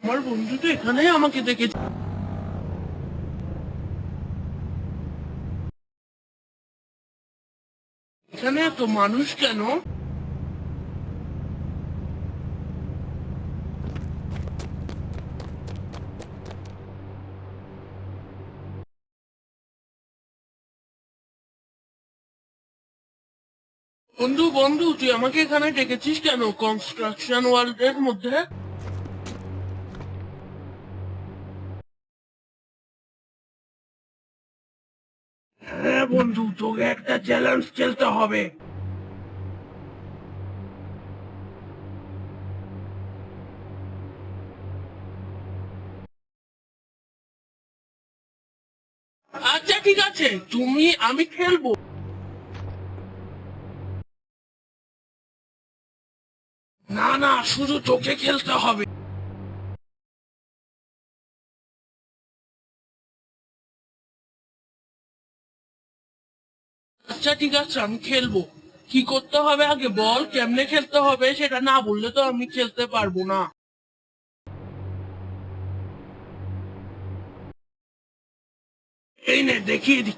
আমার বন্ধু তো এখানেই আমাকে দেখেছে। এখানে এত মানুষ কেন? বন্ধু বন্ধু, তুই আমাকে এখানে ডেকেছিস কেন কনস্ট্রাকশন ওয়ার্ল্ড এর মধ্যে? হ্যাঁ বন্ধু, তোকে একটা চ্যালেঞ্জ খেলতে হবে। আচ্ছা ঠিক আছে, আমি খেলবো। না না, শুধু তোকে খেলতে হবে। আচ্ছা ঠিক আছে, আমি খেলবো। কি করতে হবে আগে বল, কেমনে খেলতে হবে সেটা না বললে তো আমি খেলতে পারবো না। এই নে দেখিয়ে দি।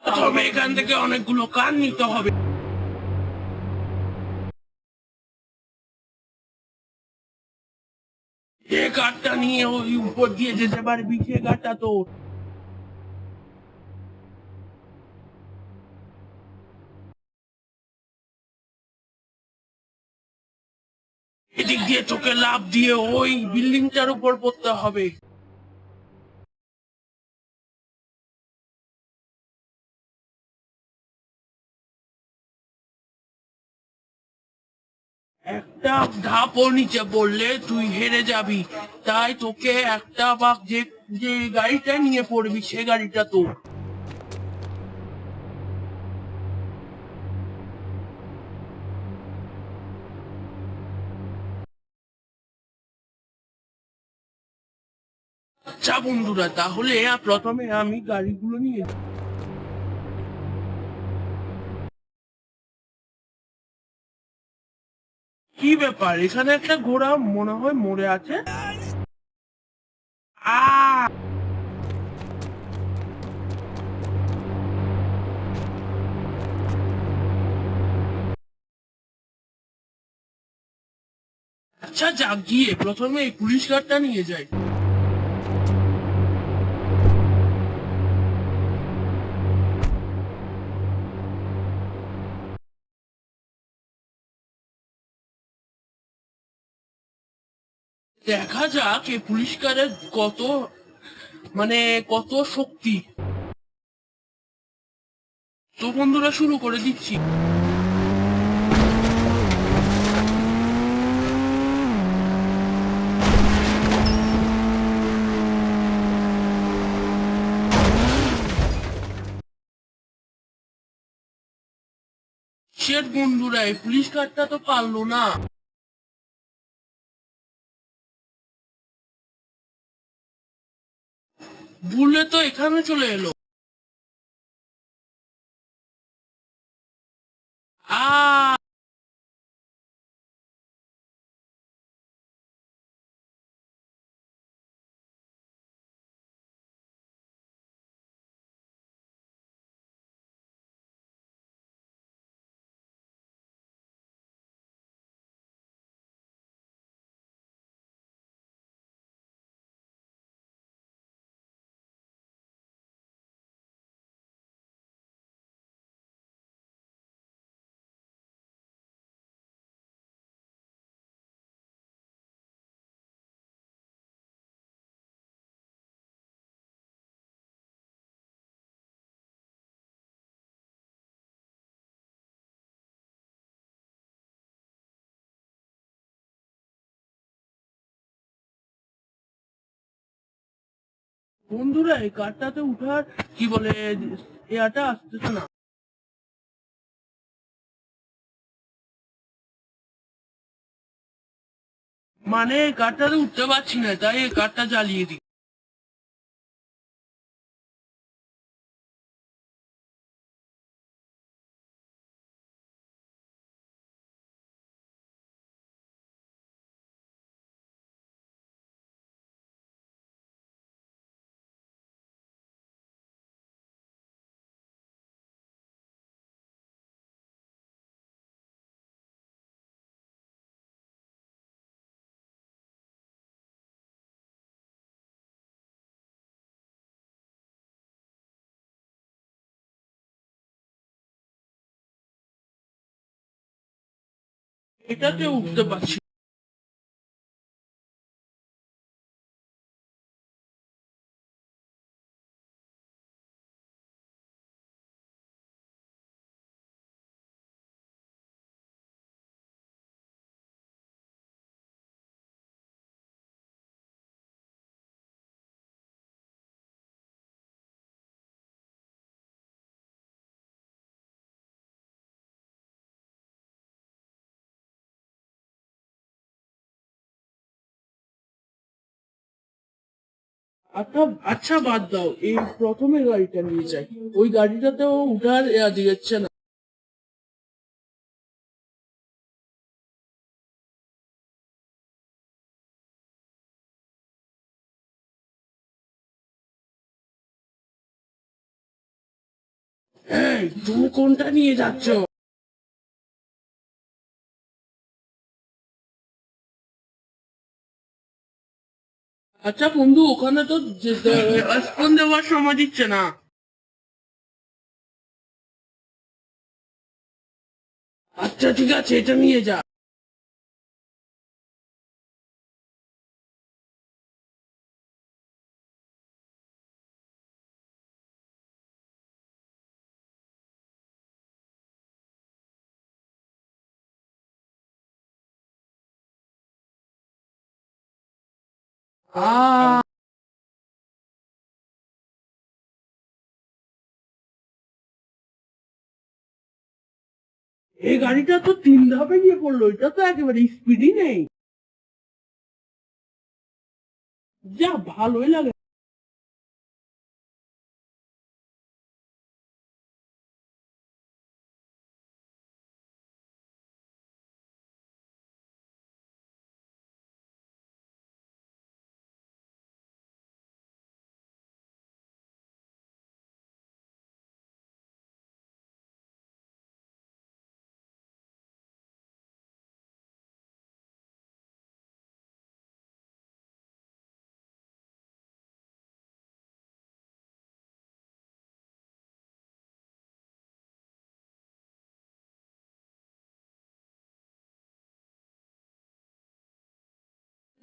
প্রথমে এখান থেকে অনেকগুলো কান নিতে হবে। যে কাঠটা নিয়ে ওই উপর দিয়ে যেতে পারবি সে কাঠটা তোর। এদিক দিয়ে তোকে লাফ দিয়ে ওই বিল্ডিংটার উপর পড়তে হবে। একটা ধাপও নিচে পড়লে তুই হেরে যাবি। তাই তোকে একটা বা যে যে গাড়িটা নিয়ে পড়বি সে গাড়িটা তোর। আচ্ছা বন্ধুরা, তাহলে প্রথমে আমি গাড়িগুলো নিয়ে যাই। কি ব্যাপার, এখানে একটা ঘোড়া মনে হয় মরে আছে। আ আচ্ছা যাক, গিয়ে প্রথমে এই পুলিশ গাড়িটা নিয়ে যাই। দেখা যাক এই পুলিশ কারের কত, মানে কত শক্তি। তো বন্ধুরা, শুরু করে দিচ্ছি। শেঠ বন্ধুরা, এই পুলিশ কারটা তো পারলো না। ভুলে তো এখানে চলে এলো। আ বন্ধুরা, এই কারটাতে উঠার কি বলে এয়াটা আসতেছে না। মানে এই কারটাতে উঠতে পারছি না, তাই এই কারটা জ্বালিয়ে দিই। এটাতে উঠতে পারছি। আচ্ছা আচ্ছা, বাদ দাও, এই প্রথমে গাড়িটা নিয়ে যাই। ওই গাড়িটাতেও উঠার দিচ্ছে না। এই তুমি কোনটা নিয়ে যাচ্ছ? আচ্ছা বন্ধু, ওখানে তো স্পুন দেওয়ার সময় দিচ্ছে না। আচ্ছা ঠিক আছে, এটা নিয়ে যা। আ এই গাড়িটা তো 3 ধাপে গিয়ে পড়লো, এটা তো একেবারে স্পিডই নেই। যা, ভালোই লাগে।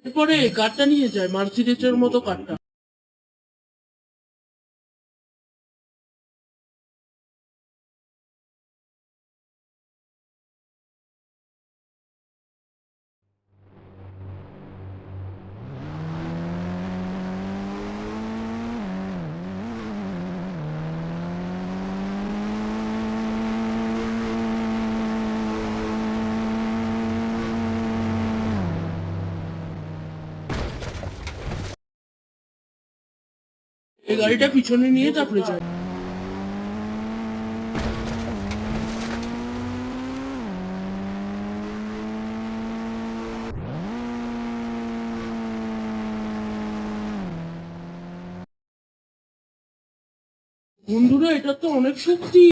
এরপরে এই কারটা নিয়ে যায়, মার্সিডিজের মতো কারটা। এই গাড়িটা পিছনে নিয়ে তারপরে যায়। বন্ধুরা, এটা তো অনেক শক্তি।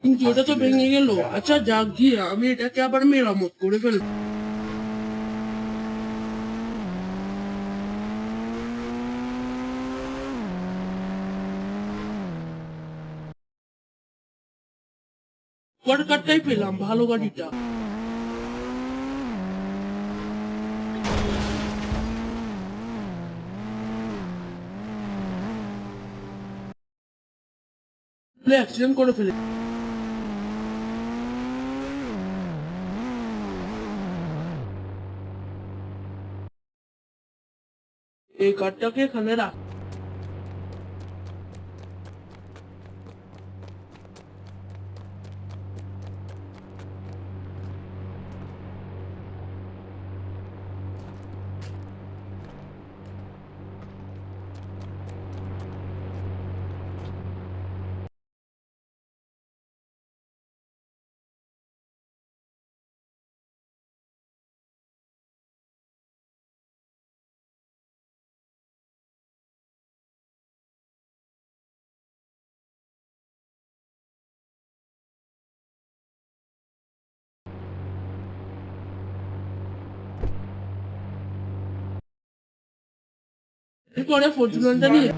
কিন্তু এটা তো ভেঙে গেল। আচ্ছা যাক গিয়ে, আমি এটাকে আবার মেরামত করে ফেলবো। পরের কারটাই পেলাম, ভালো গাড়িটা। অ্যাক্সিডেন্ট করে ফেলে। এই কারটাকে এখানে রাখ। এরপরে ফরচুনারটা নিয়ে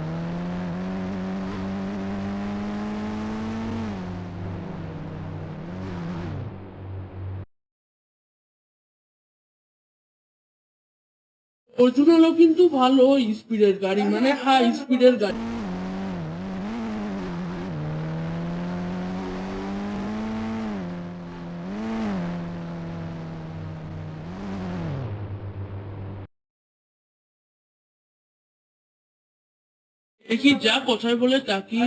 ফরচুনারও কিন্তু ভালো স্পিডের গাড়ি, মানে হাই স্পিডের গাড়ি। দেখি যা কথায় বলে তা কি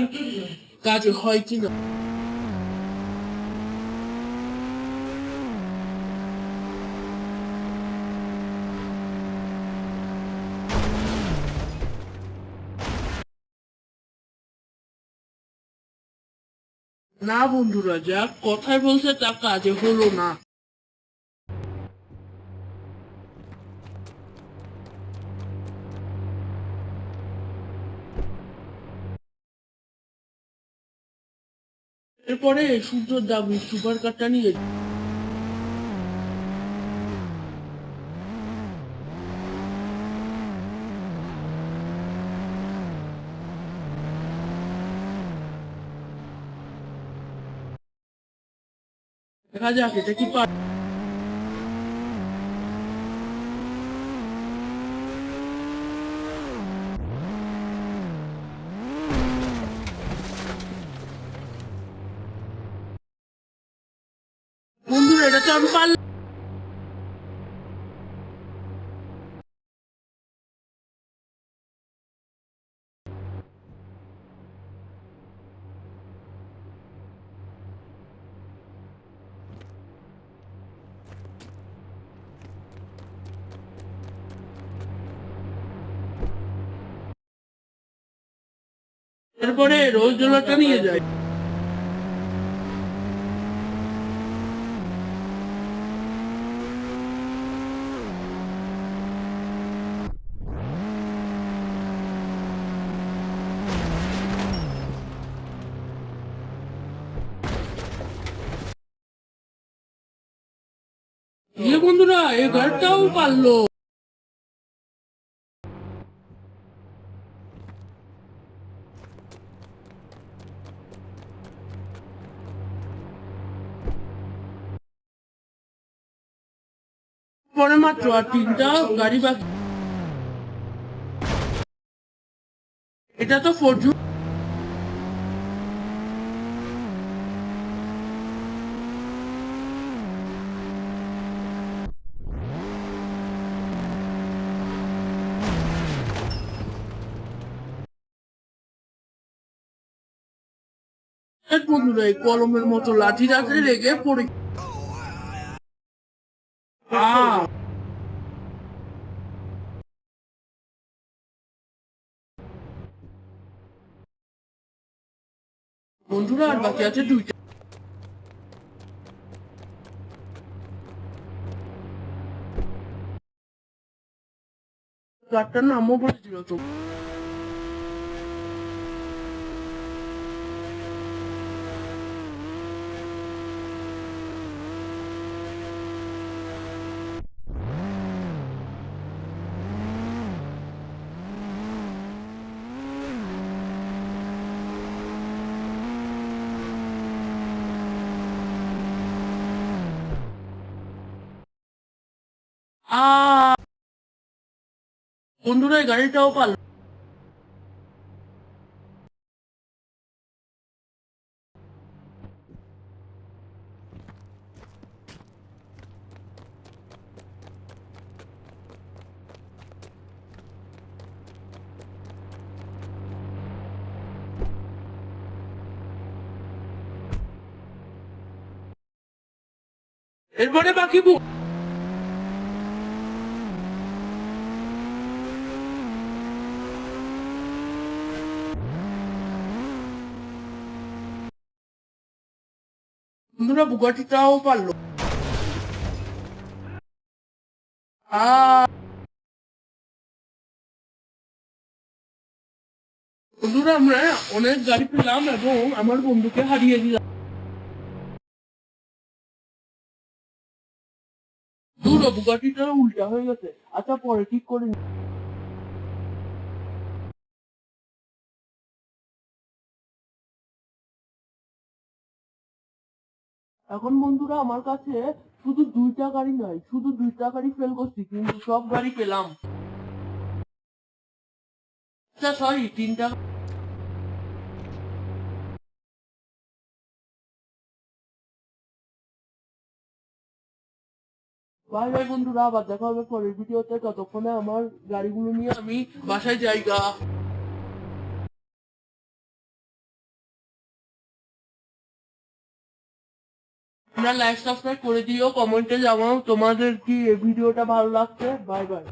কাজ হয় কিনা। না বন্ধুরা, যা কথায় বলছে তা কাজে হলো না। এরপরে সূর্যর দাবি সুপার কারটা নিয়ে দেখা যাক এটা কি পারে। বন্ধুরা, এটা তো আমি পারলাম। এরপরে রোজ ডলারটা নিয়ে যায়। বন্ধুরা, এই গাড়িটাও পারলো। পরে মাত্র আর 3টা গাড়ি বাকি। এটা তো ফরচুন। বন্ধুরা, এই কলমের মতো লাঠি রাখলে লেগে পড়ে। বন্ধুরা, আর বাকি আছে 2টা। গাড়টার নামও বলেছিল তো। বন্ধুরা, এই গাড়িটাও পারলো। এরপরে বাকি বন্ধুরা, বুগাটিটাও পারলো। বন্ধুরা, আমরা অনেক গাড়ি পেলাম এবং আমার বন্ধুকে হারিয়ে দিলাম। বুগাটিটা উল্টা হয়ে গেছে। আচ্ছা, পরে ঠিক করে এখন বন্ধুরা আমার কাছে শুধু 2টা গাড়ি নয়, শুধু 2টা গাড়ি ফেল করছি, কিন্তু সব গাড়ি পেলাম। আচ্ছা সরি, 3টা। বাই বাই বন্ধুরা, আবার দেখা হবে পরের ভিডিওতে। ততক্ষণে আমার গাড়িগুলো নিয়ে আমি বাসায় যাইগা। তোমরা লাইক সাবস্ক্রাইব করে দিও, কমেন্টে জানাও তোমাদের কি এই ভিডিওটা ভালো লাগছে। Bye bye.